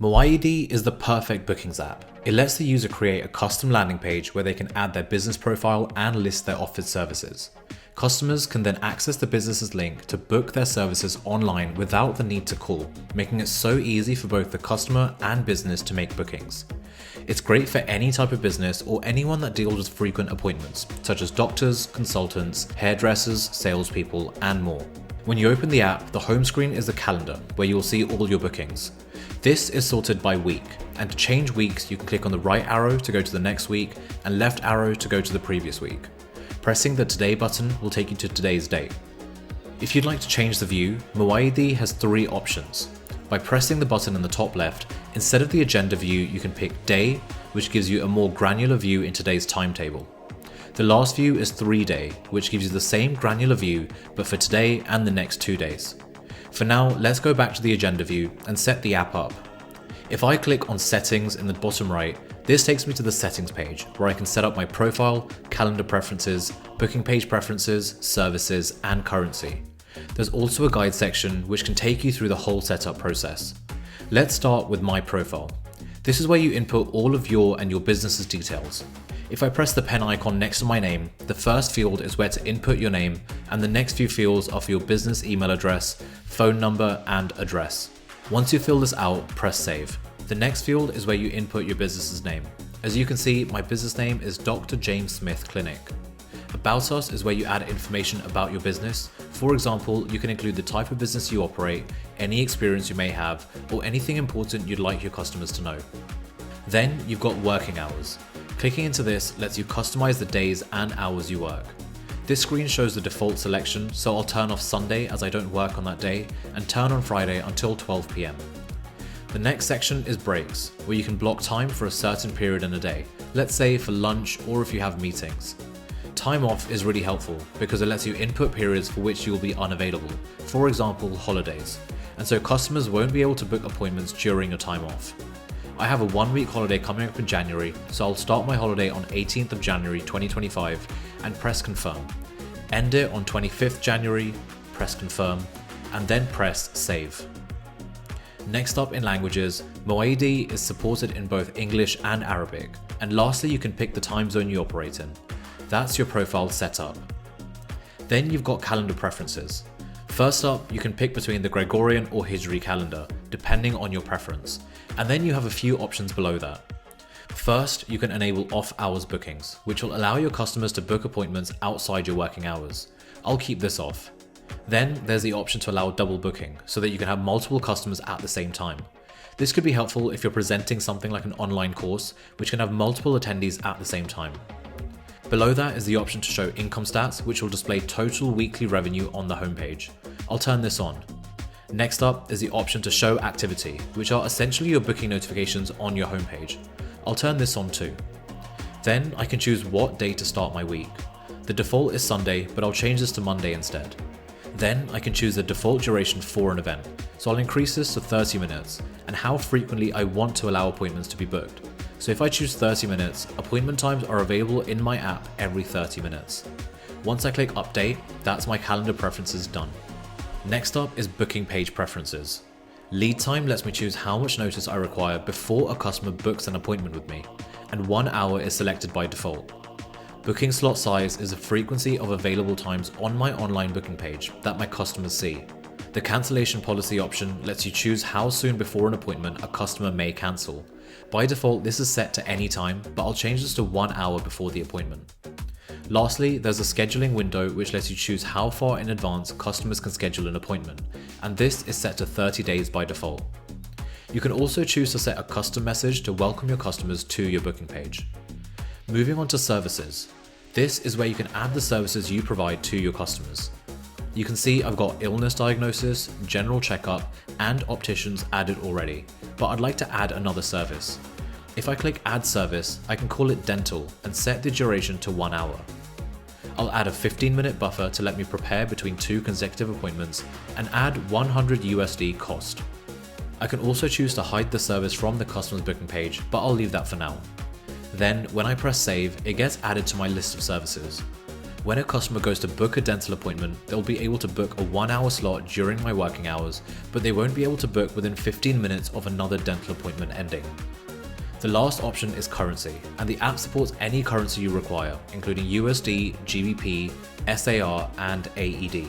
Mowaeedi is the perfect bookings app. It lets the user create a custom landing page where they can add their business profile and list their offered services. Customers can then access the business's link to book their services online without the need to call, making it so easy for both the customer and business to make bookings. It's great for any type of business or anyone that deals with frequent appointments, such as doctors, consultants, hairdressers, salespeople, and more. When you open the app, the home screen is the calendar, where you will see all your bookings. This is sorted by week, and to change weeks, you can click on the right arrow to go to the next week and left arrow to go to the previous week. Pressing the Today button will take you to today's date. If you'd like to change the view, Mowaeedi has 3 options. By pressing the button in the top left, instead of the agenda view, you can pick Day, which gives you a more granular view in today's timetable. The last view is 3-day, which gives you the same granular view, but for today and the next 2 days. For now, let's go back to the agenda view and set the app up. If I click on Settings in the bottom right, this takes me to the settings page where I can set up my profile, calendar preferences, booking page preferences, services, and currency. There's also a guide section which can take you through the whole setup process. Let's start with my profile. This is where you input all of your and your business's details. If I press the pen icon next to my name, the first field is where to input your name, and the next few fields are for your business email address, phone number, and address. Once you fill this out, press save. The next field is where you input your business's name. As you can see, my business name is Dr. James Smith Clinic. About Us is where you add information about your business. For example, you can include the type of business you operate, any experience you may have, or anything important you'd like your customers to know. Then you've got working hours. Clicking into this lets you customize the days and hours you work. This screen shows the default selection, so I'll turn off Sunday as I don't work on that day and turn on Friday until 12 PM. The next section is breaks, where you can block time for a certain period in a day, let's say for lunch or if you have meetings. Time off is really helpful because it lets you input periods for which you will be unavailable, for example holidays, and so customers won't be able to book appointments during your time off. I have a 1-week holiday coming up in January, so I'll start my holiday on 18th of January 2025 and press confirm. End it on 25th January, press confirm, and then press save. Next up in languages, Mowaeedi is supported in both English and Arabic, and lastly you can pick the time zone you operate in. That's your profile setup. Then you've got calendar preferences. First up, you can pick between the Gregorian or Hijri calendar, depending on your preference, and then you have a few options below that. First, you can enable off-hours bookings, which will allow your customers to book appointments outside your working hours. I'll keep this off. Then there's the option to allow double booking, so that you can have multiple customers at the same time. This could be helpful if you're presenting something like an online course, which can have multiple attendees at the same time. Below that is the option to show income stats, which will display total weekly revenue on the homepage. I'll turn this on. Next up is the option to show activity, which are essentially your booking notifications on your homepage. I'll turn this on too. Then I can choose what day to start my week. The default is Sunday, but I'll change this to Monday instead. Then I can choose the default duration for an event, so I'll increase this to 30 minutes, and how frequently I want to allow appointments to be booked. So if I choose 30 minutes, appointment times are available in my app every 30 minutes. Once I click update, that's my calendar preferences done. Next up is booking page preferences. Lead time lets me choose how much notice I require before a customer books an appointment with me, and 1 hour is selected by default. Booking slot size is the frequency of available times on my online booking page that my customers see. The cancellation policy option lets you choose how soon before an appointment a customer may cancel. By default, this is set to any time, but I'll change this to 1 hour before the appointment. Lastly, there's a scheduling window which lets you choose how far in advance customers can schedule an appointment, and this is set to 30 days by default. You can also choose to set a custom message to welcome your customers to your booking page. Moving on to services. This is where you can add the services you provide to your customers. You can see I've got illness diagnosis, general checkup, and opticians added already, but I'd like to add another service. If I click add service, I can call it dental and set the duration to 1 hour. I'll add a 15-minute buffer to let me prepare between 2 consecutive appointments and add $100 cost. I can also choose to hide the service from the customer's booking page, but I'll leave that for now. Then when I press save, it gets added to my list of services. When a customer goes to book a dental appointment, they'll be able to book a 1-hour slot during my working hours, but they won't be able to book within 15 minutes of another dental appointment ending. The last option is currency, and the app supports any currency you require, including USD, GBP, SAR, and AED.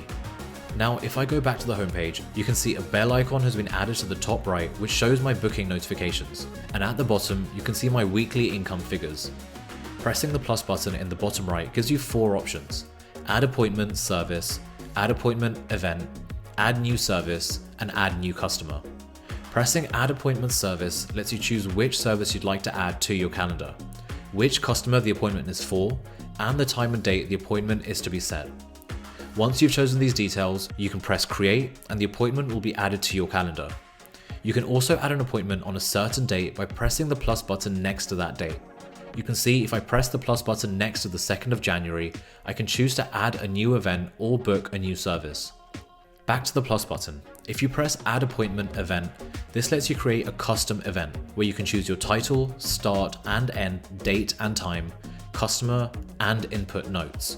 Now, if I go back to the homepage, you can see a bell icon has been added to the top right, which shows my booking notifications, and at the bottom, you can see my weekly income figures. Pressing the plus button in the bottom right gives you 4 options: add appointment service, add appointment event, add new service, and add new customer. Pressing add appointment service lets you choose which service you'd like to add to your calendar, which customer the appointment is for, and the time and date the appointment is to be set. Once you've chosen these details, you can press create and the appointment will be added to your calendar. You can also add an appointment on a certain date by pressing the plus button next to that date. You can see if I press the plus button next to the 2nd of January, I can choose to add a new event or book a new service. Back to the plus button. If you press add appointment event, this lets you create a custom event where you can choose your title, start and end, date and time, customer, and input notes.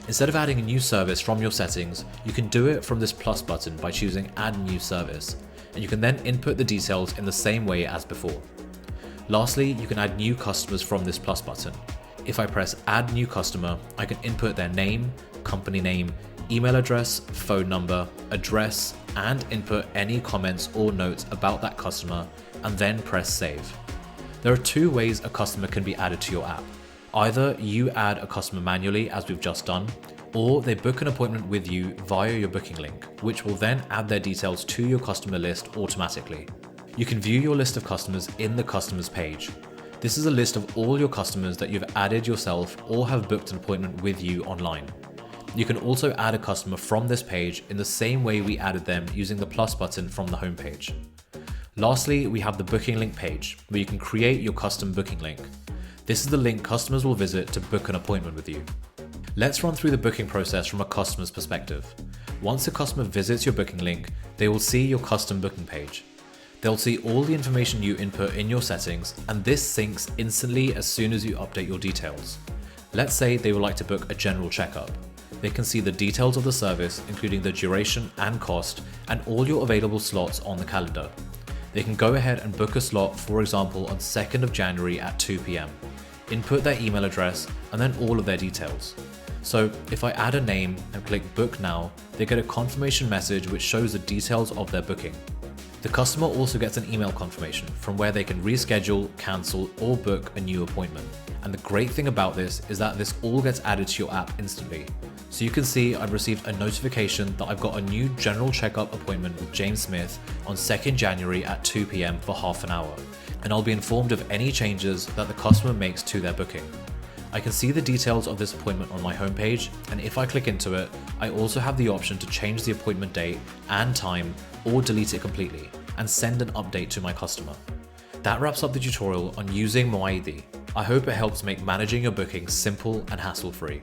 Instead of adding a new service from your settings, you can do it from this plus button by choosing add new service, and you can then input the details in the same way as before. Lastly, you can add new customers from this plus button. If I press add new customer, I can input their name, company name, email address, phone number, address, and input any comments or notes about that customer, and then press save. There are 2 ways a customer can be added to your app. Either you add a customer manually, as we've just done, or they book an appointment with you via your booking link, which will then add their details to your customer list automatically. You can view your list of customers in the customers page. This is a list of all your customers that you've added yourself or have booked an appointment with you online. You can also add a customer from this page in the same way we added them using the plus button from the homepage. Lastly, we have the booking link page where you can create your custom booking link. This is the link customers will visit to book an appointment with you. Let's run through the booking process from a customer's perspective. Once a customer visits your booking link, they will see your custom booking page. They'll see all the information you input in your settings, and this syncs instantly as soon as you update your details. Let's say they would like to book a general checkup. They can see the details of the service, including the duration and cost, and all your available slots on the calendar. They can go ahead and book a slot, for example, on 2nd of January at 2 p.m. Input their email address, and then all of their details. So if I add a name and click book now, they get a confirmation message which shows the details of their booking. The customer also gets an email confirmation from where they can reschedule, cancel, or book a new appointment. And the great thing about this is that this all gets added to your app instantly. So you can see I've received a notification that I've got a new general checkup appointment with James Smith on 2nd January at 2 p.m. for half an hour. And I'll be informed of any changes that the customer makes to their booking. I can see the details of this appointment on my homepage, and if I click into it, I also have the option to change the appointment date and time or delete it completely and send an update to my customer. That wraps up the tutorial on using Mowaeedi. I hope it helps make managing your bookings simple and hassle-free.